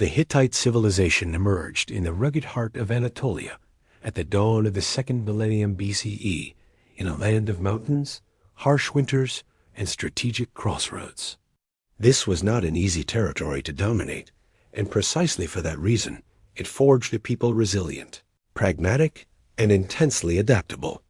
The Hittite civilization emerged in the rugged heart of Anatolia at the dawn of the second millennium BCE, in a land of mountains, harsh winters, and strategic crossroads. This was not an easy territory to dominate, and precisely for that reason, it forged a people resilient, pragmatic, and intensely adaptable.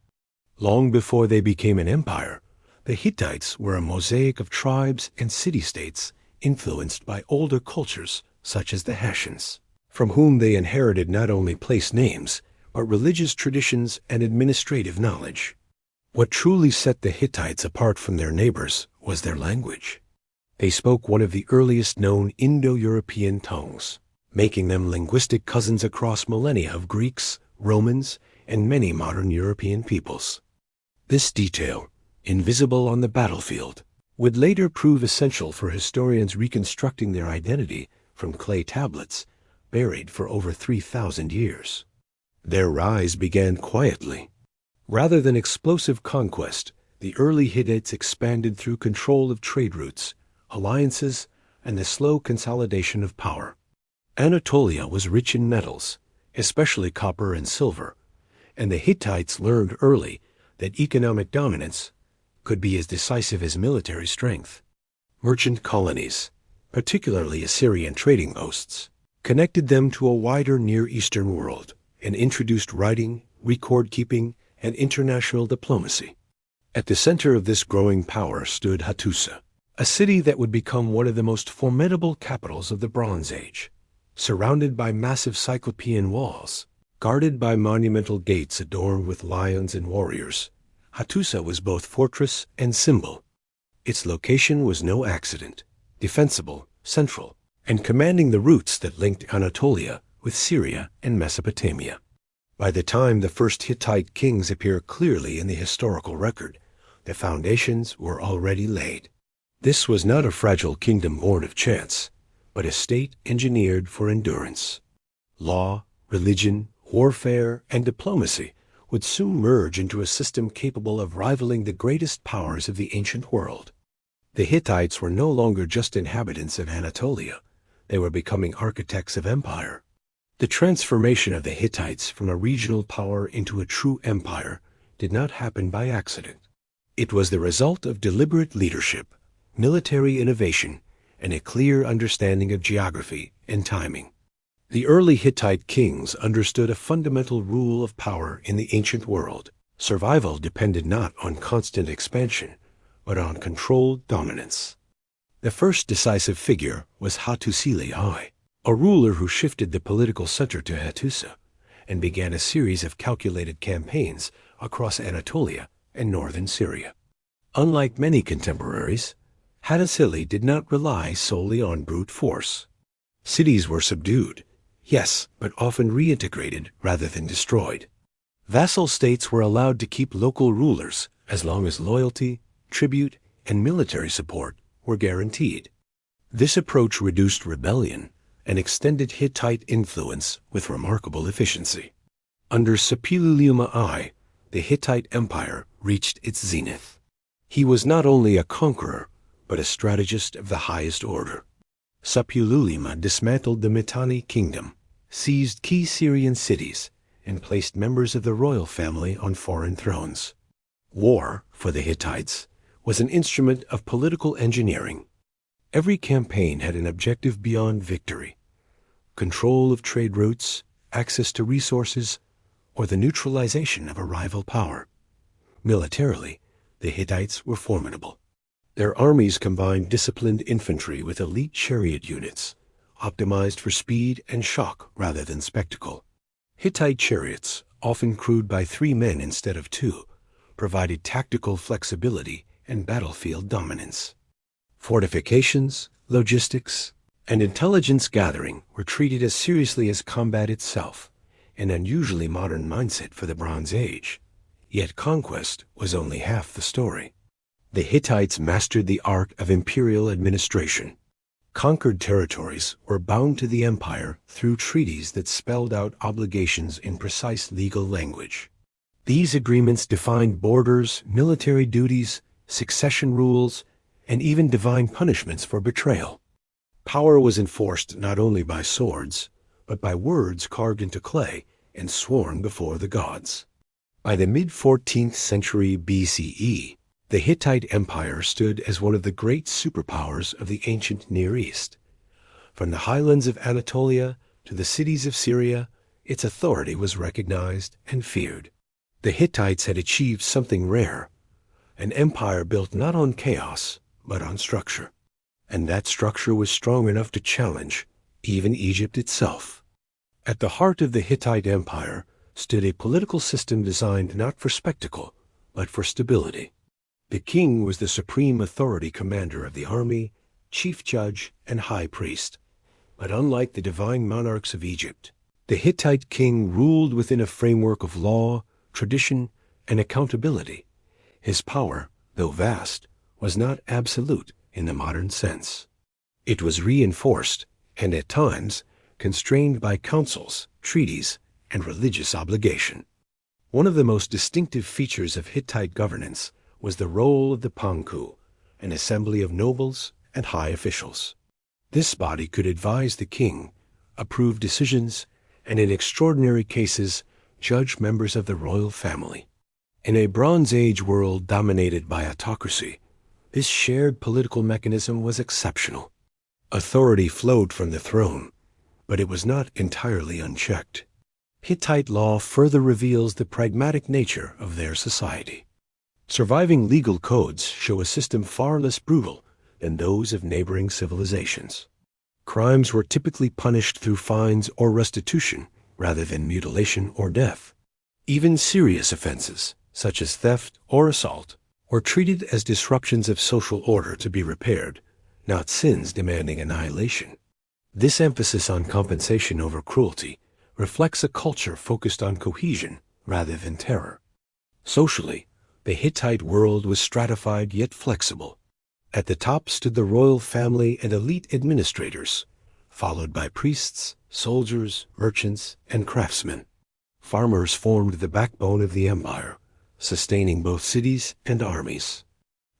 Long before they became an empire, the Hittites were a mosaic of tribes and city-states influenced by older cultures such as the Hattians, from whom they inherited not only place names, but religious traditions and administrative knowledge. What truly set the Hittites apart from their neighbors was their language. They spoke one of the earliest known Indo-European tongues, making them linguistic cousins across millennia of Greeks, Romans, and many modern European peoples. This detail, invisible on the battlefield, would later prove essential for historians reconstructing their identity from clay tablets buried for over 3,000 years. Their rise began quietly. Rather than explosive conquest, the early Hittites expanded through control of trade routes, alliances, and the slow consolidation of power. Anatolia was rich in metals, especially copper and silver, and the Hittites learned early that economic dominance could be as decisive as military strength. Merchant colonies, particularly Assyrian trading posts, connected them to a wider Near Eastern world and introduced writing, record-keeping, and international diplomacy. At the center of this growing power stood Hattusa, a city that would become one of the most formidable capitals of the Bronze Age. Surrounded by massive Cyclopean walls, guarded by monumental gates adorned with lions and warriors, Hattusa was both fortress and symbol. Its location was no accident, defensible, central, and commanding the routes that linked Anatolia with Syria and Mesopotamia. By the time the first Hittite kings appear clearly in the historical record, the foundations were already laid. This was not a fragile kingdom born of chance, but a state engineered for endurance. Law, religion, warfare, and diplomacy would soon merge into a system capable of rivaling the greatest powers of the ancient world. The Hittites were no longer just inhabitants of Anatolia. They were becoming architects of empire. The transformation of the Hittites from a regional power into a true empire did not happen by accident. It was the result of deliberate leadership, military innovation, and a clear understanding of geography and timing. The early Hittite kings understood a fundamental rule of power in the ancient world. Survival depended not on constant expansion, but on controlled dominance. The first decisive figure was Hattusili I, a ruler who shifted the political center to Hattusa and began a series of calculated campaigns across Anatolia and northern Syria. Unlike many contemporaries, Hattusili did not rely solely on brute force. Cities were subdued, yes, but often reintegrated rather than destroyed. Vassal states were allowed to keep local rulers as long as loyalty, tribute, and military support were guaranteed. This approach reduced rebellion and extended Hittite influence with remarkable efficiency. Under Suppiluliuma I, the Hittite Empire reached its zenith. He was not only a conqueror, but a strategist of the highest order. Suppiluliuma dismantled the Mitanni kingdom, seized key Syrian cities, and placed members of the royal family on foreign thrones. War, for the Hittites, was an instrument of political engineering. Every campaign had an objective beyond victory: control of trade routes, access to resources, or the neutralization of a rival power. Militarily, the Hittites were formidable. Their armies combined disciplined infantry with elite chariot units, optimized for speed and shock rather than spectacle. Hittite chariots, often crewed by 3 men instead of 2, provided tactical flexibility and battlefield dominance. Fortifications, logistics, and intelligence gathering were treated as seriously as combat itself, an unusually modern mindset for the Bronze Age. Yet conquest was only half the story. The Hittites mastered the art of imperial administration. Conquered territories were bound to the empire through treaties that spelled out obligations in precise legal language. These agreements defined borders, military duties, succession rules, and even divine punishments for betrayal. Power was enforced not only by swords, but by words carved into clay and sworn before the gods. By the mid-14th century BCE, the Hittite Empire stood as one of the great superpowers of the ancient Near East. From the highlands of Anatolia to the cities of Syria, its authority was recognized and feared. The Hittites had achieved something rare, an empire built not on chaos, but on structure. And that structure was strong enough to challenge even Egypt itself. At the heart of the Hittite Empire stood a political system designed not for spectacle, but for stability. The king was the supreme authority commander of the army, chief judge, and high priest. But unlike the divine monarchs of Egypt, the Hittite king ruled within a framework of law, tradition, and accountability. His power, though vast, was not absolute in the modern sense. It was reinforced, and at times constrained by councils, treaties, and religious obligation. One of the most distinctive features of Hittite governance was the role of the Panku, an assembly of nobles and high officials. This body could advise the king, approve decisions, and in extraordinary cases, judge members of the royal family. In a Bronze Age world dominated by autocracy, this shared political mechanism was exceptional. Authority flowed from the throne, but it was not entirely unchecked. Hittite law further reveals the pragmatic nature of their society. Surviving legal codes show a system far less brutal than those of neighboring civilizations. Crimes were typically punished through fines or restitution rather than mutilation or death. Even serious offenses, such as theft or assault, were treated as disruptions of social order to be repaired, not sins demanding annihilation. This emphasis on compensation over cruelty reflects a culture focused on cohesion rather than terror. Socially, the Hittite world was stratified yet flexible. At the top stood the royal family and elite administrators, followed by priests, soldiers, merchants, and craftsmen. Farmers formed the backbone of the empire, sustaining both cities and armies.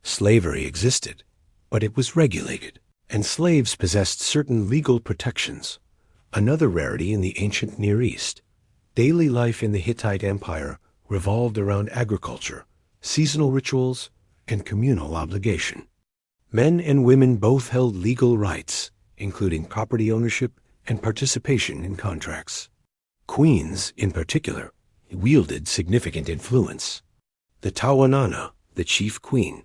Slavery existed, but it was regulated, and slaves possessed certain legal protections. Another rarity in the ancient Near East. Daily life in the Hittite Empire revolved around agriculture, seasonal rituals, and communal obligation. Men and women both held legal rights, including property ownership and participation in contracts. Queens, in particular, wielded significant influence. The Tawanana, the chief queen,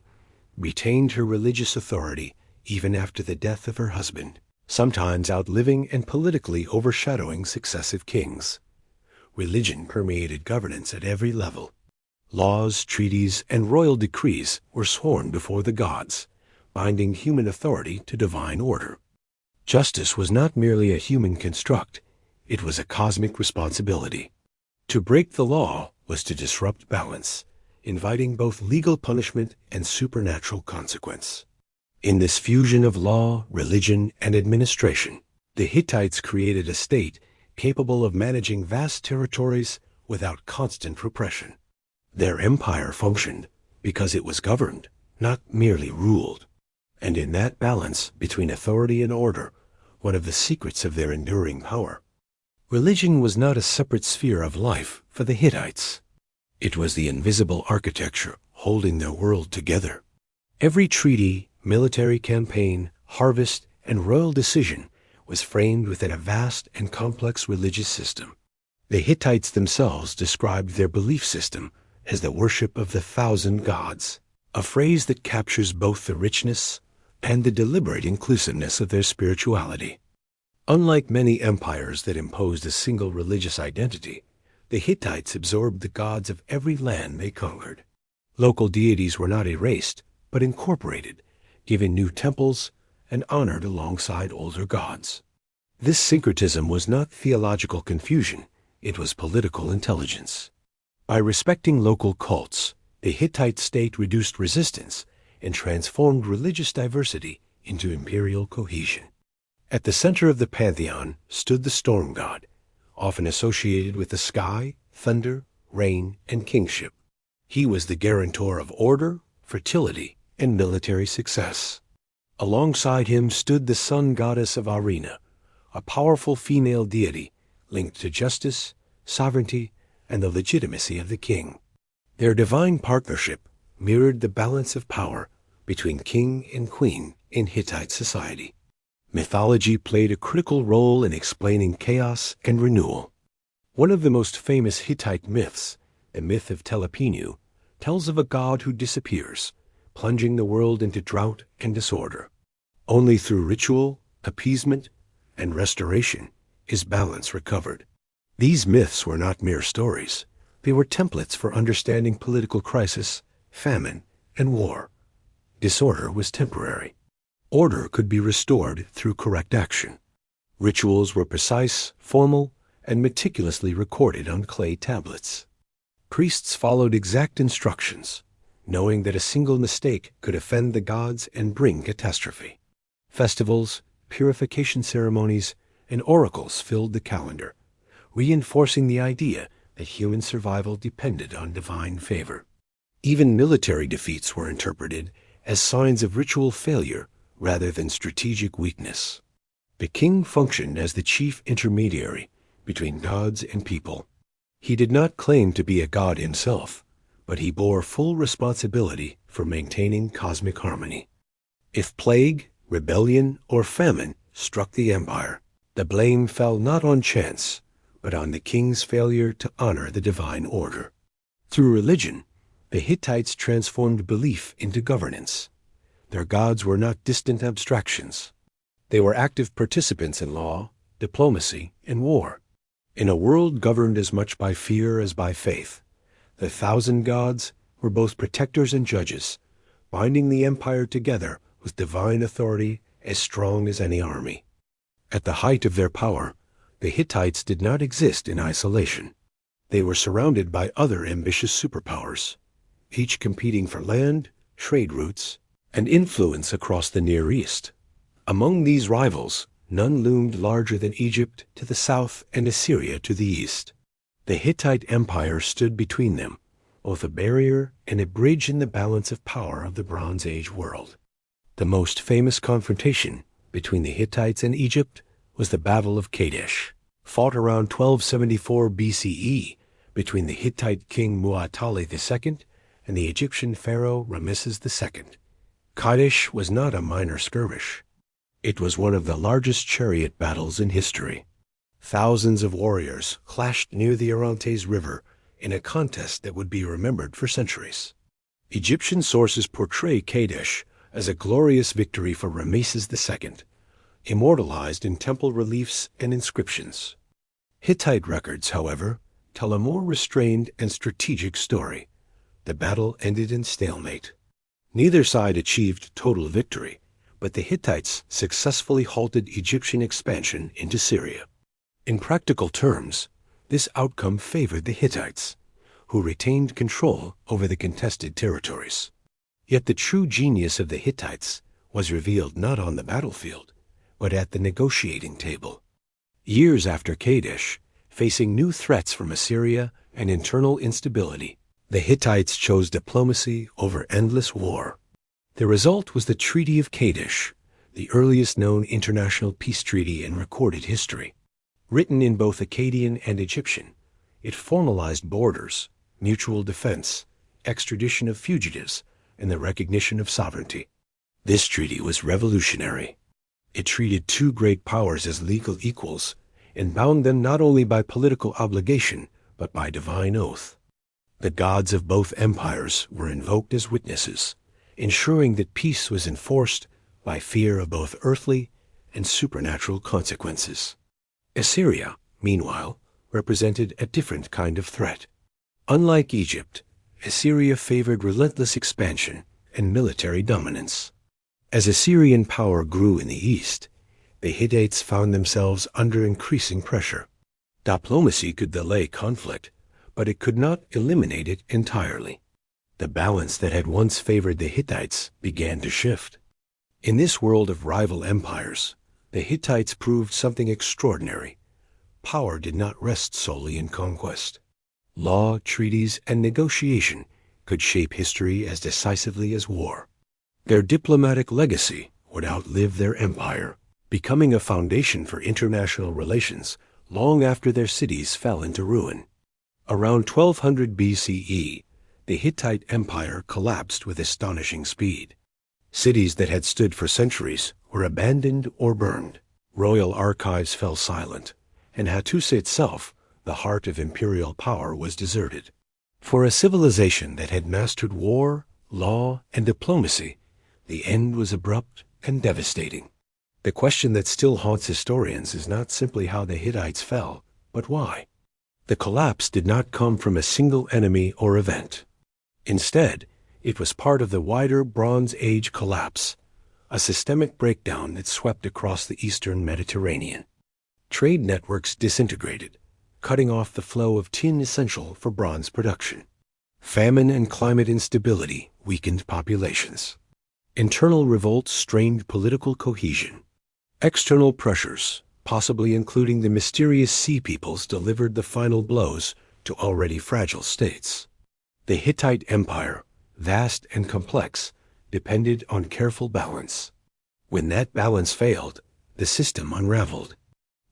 retained her religious authority even after the death of her husband, sometimes outliving and politically overshadowing successive kings. Religion permeated governance at every level. Laws, treaties, and royal decrees were sworn before the gods, binding human authority to divine order. Justice was not merely a human construct, it was a cosmic responsibility. To break the law was to disrupt balance, inviting both legal punishment and supernatural consequence. In this fusion of law, religion, and administration, the Hittites created a state capable of managing vast territories without constant repression. Their empire functioned because it was governed, not merely ruled. And in that balance between authority and order, one of the secrets of their enduring power. Religion was not a separate sphere of life for the Hittites. It was the invisible architecture holding their world together. Every treaty, military campaign, harvest, and royal decision was framed within a vast and complex religious system. The Hittites themselves described their belief system as the worship of the 1,000 gods, a phrase that captures both the richness and the deliberate inclusiveness of their spirituality. Unlike many empires that imposed a single religious identity, the Hittites absorbed the gods of every land they conquered. Local deities were not erased, but incorporated, given new temples, and honored alongside older gods. This syncretism was not theological confusion, it was political intelligence. By respecting local cults, the Hittite state reduced resistance and transformed religious diversity into imperial cohesion. At the center of the pantheon stood the storm god, often associated with the sky, thunder, rain, and kingship. He was the guarantor of order, fertility, and military success. Alongside him stood the sun goddess of Arena, a powerful female deity linked to justice, sovereignty, and the legitimacy of the king. Their divine partnership mirrored the balance of power between king and queen in Hittite society. Mythology played a critical role in explaining chaos and renewal. One of the most famous Hittite myths, the myth of Telepinu, tells of a god who disappears, plunging the world into drought and disorder. Only through ritual, appeasement, and restoration is balance recovered. These myths were not mere stories. They were templates for understanding political crisis, famine, and war. Disorder was temporary. Order could be restored through correct action. Rituals were precise, formal, and meticulously recorded on clay tablets. Priests followed exact instructions, knowing that a single mistake could offend the gods and bring catastrophe. Festivals, purification ceremonies, and oracles filled the calendar, reinforcing the idea that human survival depended on divine favor. Even military defeats were interpreted as signs of ritual failure rather than strategic weakness. The king functioned as the chief intermediary between gods and people. He did not claim to be a god himself, but he bore full responsibility for maintaining cosmic harmony. If plague, rebellion, or famine struck the empire, the blame fell not on chance, but on the king's failure to honor the divine order. Through religion, the Hittites transformed belief into governance. Their gods were not distant abstractions. They were active participants in law, diplomacy, and war. In a world governed as much by fear as by faith, the 1,000 gods were both protectors and judges, binding the empire together with divine authority as strong as any army. At the height of their power, the Hittites did not exist in isolation. They were surrounded by other ambitious superpowers, each competing for land, trade routes, and influence across the Near East. Among these rivals, none loomed larger than Egypt to the south and Assyria to the east. The Hittite Empire stood between them, both a barrier and a bridge in the balance of power of the Bronze Age world. The most famous confrontation between the Hittites and Egypt was the Battle of Kadesh, fought around 1274 BCE between the Hittite king Mu'attali II and the Egyptian pharaoh Ramesses II. Kadesh was not a minor skirmish. It was one of the largest chariot battles in history. Thousands of warriors clashed near the Orontes River in a contest that would be remembered for centuries. Egyptian sources portray Kadesh as a glorious victory for Ramesses II, immortalized in temple reliefs and inscriptions. Hittite records, however, tell a more restrained and strategic story. The battle ended in stalemate. Neither side achieved total victory, but the Hittites successfully halted Egyptian expansion into Syria. In practical terms, this outcome favored the Hittites, who retained control over the contested territories. Yet the true genius of the Hittites was revealed not on the battlefield, but at the negotiating table. Years after Kadesh, facing new threats from Assyria and internal instability, the Hittites chose diplomacy over endless war. The result was the Treaty of Kadesh, the earliest known international peace treaty in recorded history. Written in both Akkadian and Egyptian, it formalized borders, mutual defense, extradition of fugitives, and the recognition of sovereignty. This treaty was revolutionary. It treated two great powers as legal equals and bound them not only by political obligation, but by divine oath. The gods of both empires were invoked as witnesses, ensuring that peace was enforced by fear of both earthly and supernatural consequences. Assyria, meanwhile, represented a different kind of threat. Unlike Egypt, Assyria favored relentless expansion and military dominance. As Assyrian power grew in the east, the Hittites found themselves under increasing pressure. Diplomacy could delay conflict, but it could not eliminate it entirely. The balance that had once favored the Hittites began to shift. In this world of rival empires, the Hittites proved something extraordinary. Power did not rest solely in conquest. Law, treaties, and negotiation could shape history as decisively as war. Their diplomatic legacy would outlive their empire, becoming a foundation for international relations long after their cities fell into ruin. Around 1200 BCE, the Hittite Empire collapsed with astonishing speed. Cities that had stood for centuries were abandoned or burned. Royal archives fell silent, and Hattusa itself, the heart of imperial power, was deserted. For a civilization that had mastered war, law, and diplomacy, the end was abrupt and devastating. The question that still haunts historians is not simply how the Hittites fell, but why. The collapse did not come from a single enemy or event. Instead, it was part of the wider Bronze Age collapse, a systemic breakdown that swept across the eastern Mediterranean. Trade networks disintegrated, cutting off the flow of tin essential for bronze production. Famine and climate instability weakened populations. Internal revolts strained political cohesion. External pressures, possibly including the mysterious sea peoples, delivered the final blows to already fragile states. The Hittite Empire, vast and complex, depended on careful balance. When that balance failed, the system unraveled.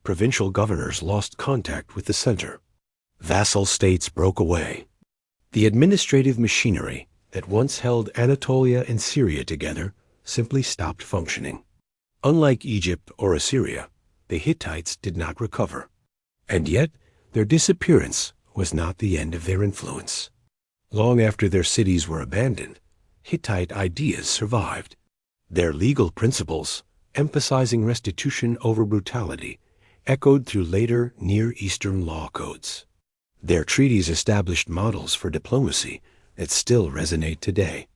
Provincial governors lost contact with the center. Vassal states broke away. The administrative machinery that once held Anatolia and Syria together simply stopped functioning. Unlike Egypt or Assyria, the Hittites did not recover. And yet, their disappearance was not the end of their influence. Long after their cities were abandoned, Hittite ideas survived. Their legal principles, emphasizing restitution over brutality, echoed through later Near Eastern law codes. Their treaties established models for diplomacy that still resonate today.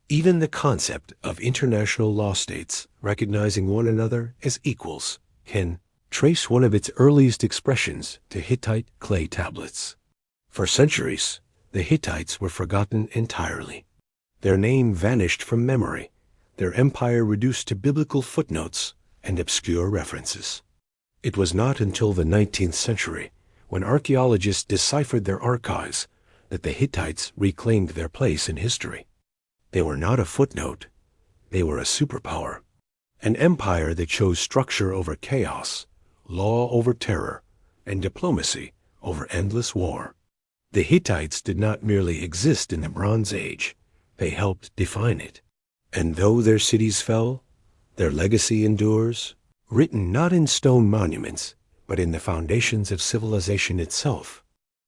Even the concept of international law states recognizing one another as equals can trace one of its earliest expressions to Hittite clay tablets. For centuries, the Hittites were forgotten entirely. Their name vanished from memory, their empire reduced to biblical footnotes and obscure references. It was not until the 19th century, when archaeologists deciphered their archives, that the Hittites reclaimed their place in history. They were not a footnote, they were a superpower, an empire that chose structure over chaos, law over terror, and diplomacy over endless war. The Hittites did not merely exist in the Bronze Age, they helped define it. And though their cities fell, their legacy endures, written not in stone monuments, but in the foundations of civilization itself.